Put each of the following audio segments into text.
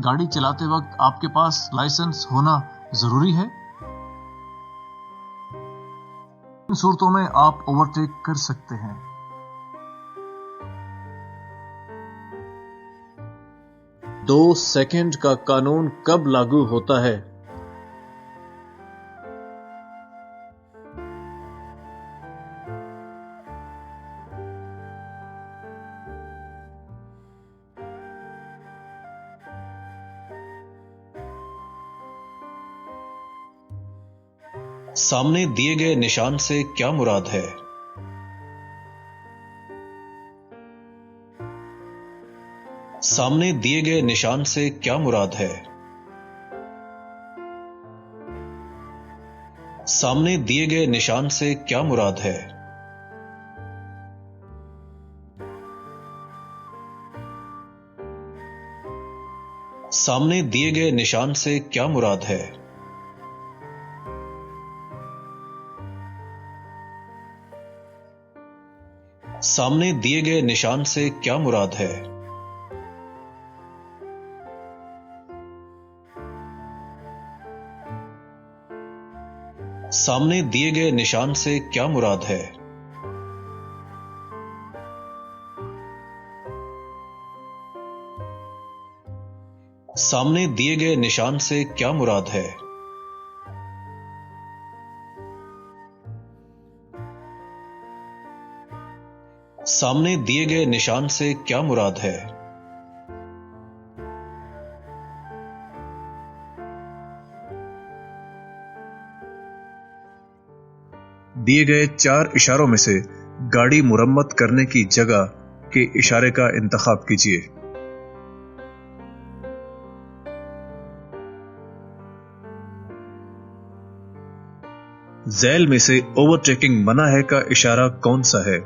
गाड़ी चलाते वक्त आपके पास लाइसेंस होना जरूरी है। इन सूरतों में आप ओवरटेक कर सकते हैं। 2 सेकंड का कानून कब लागू होता है? सामने दिए गए निशान से क्या मुराद है? सामने दिए गए निशान से क्या मुराद है? सामने दिए गए निशान से क्या मुराद है? सामने दिए गए निशान से क्या मुराद है? सामने दिए गए निशान से क्या मुराद है? सामने दिए गए निशान से क्या मुराद है? सामने दिए गए निशान से क्या मुराद है? सामने दिए गए निशान से क्या मुराद है? दिए गए 4 इशारों में से गाड़ी मुरम्मत करने की जगह के इशारे का इंतखाब कीजिए। झैल में से ओवरटेकिंग मना है का इशारा कौन सा है?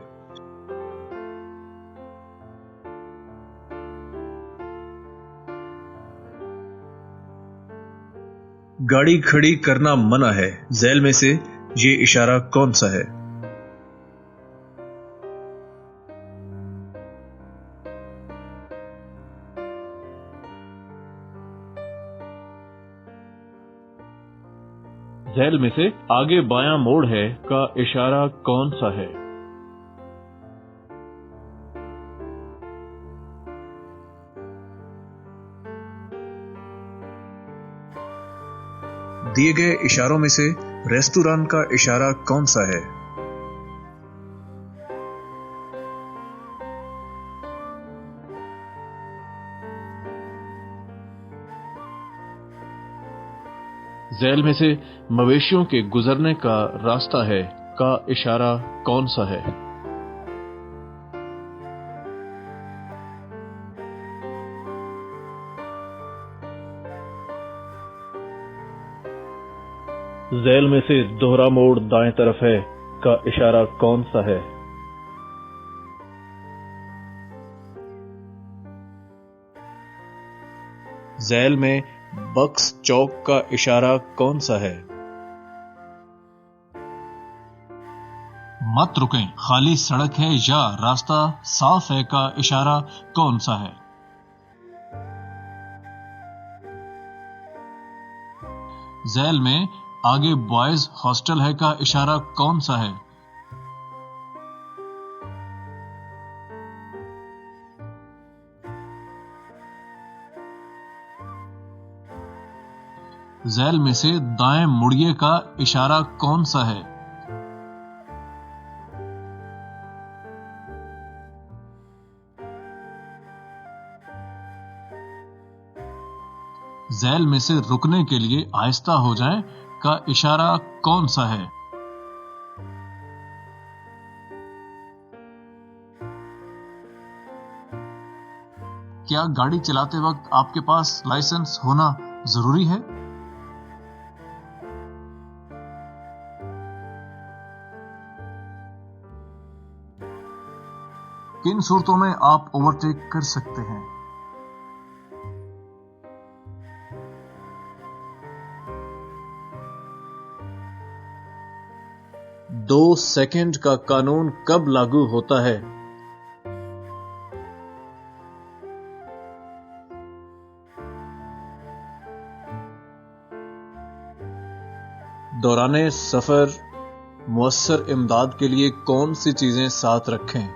गाड़ी खड़ी करना मना है, झैल में से ये इशारा कौन सा है? झैल में से आगे बायां मोड़ है का इशारा कौन सा है? दिए गए इशारों में से रेस्टोरेंट का इशारा कौन सा है? झैल में से मवेशियों के गुजरने का रास्ता है का इशारा कौन सा है? झैल में से दोहरा मोड़ दाएं तरफ है का इशारा कौन सा है? झैल में बक्स चौक का इशारा कौन सा है? मत रुकें, खाली सड़क है या रास्ता साफ है का इशारा कौन सा है? झैल में आगे बॉयज हॉस्टल है का इशारा कौन सा है? झैल में से दाएं मुड़िए का इशारा कौन सा है? झैल में से रुकने के लिए आहिस्ता हो जाएं का इशारा कौन सा है? क्या गाड़ी चलाते वक्त आपके पास लाइसेंस होना जरूरी है? किन सूरतों में आप ओवरटेक कर सकते हैं? 2 सेकंड का कानून कब लागू होता है? दौराने सफर मुअस्सर इमदाद के लिए कौन सी चीजें साथ रखें?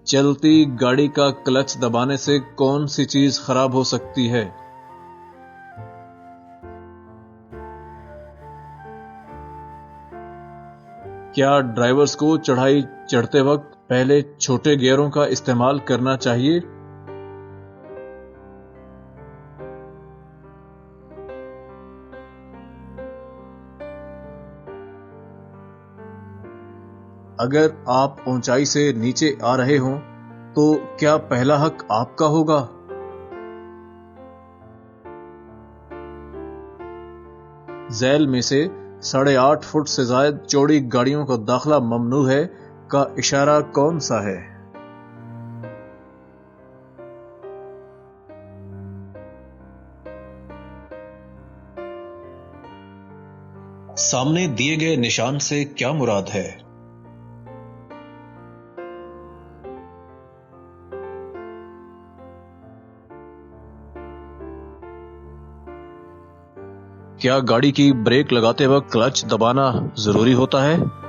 चलती गाड़ी का क्लच दबाने से कौन सी चीज खराब हो सकती है? क्या ड्राइवर्स को चढ़ाई चढ़ते वक्त पहले छोटे गियरों का इस्तेमाल करना चाहिए? अगर आप ऊंचाई से नीचे आ रहे हों तो क्या पहला हक आपका होगा? झैल में से 8.5 फुट से ज्यादा चौड़ी गाड़ियों का दाखिला ममनू है का इशारा कौन सा है? सामने दिए गए निशान से क्या मुराद है? क्या गाड़ी की ब्रेक लगाते वक्त क्लच दबाना जरूरी होता है?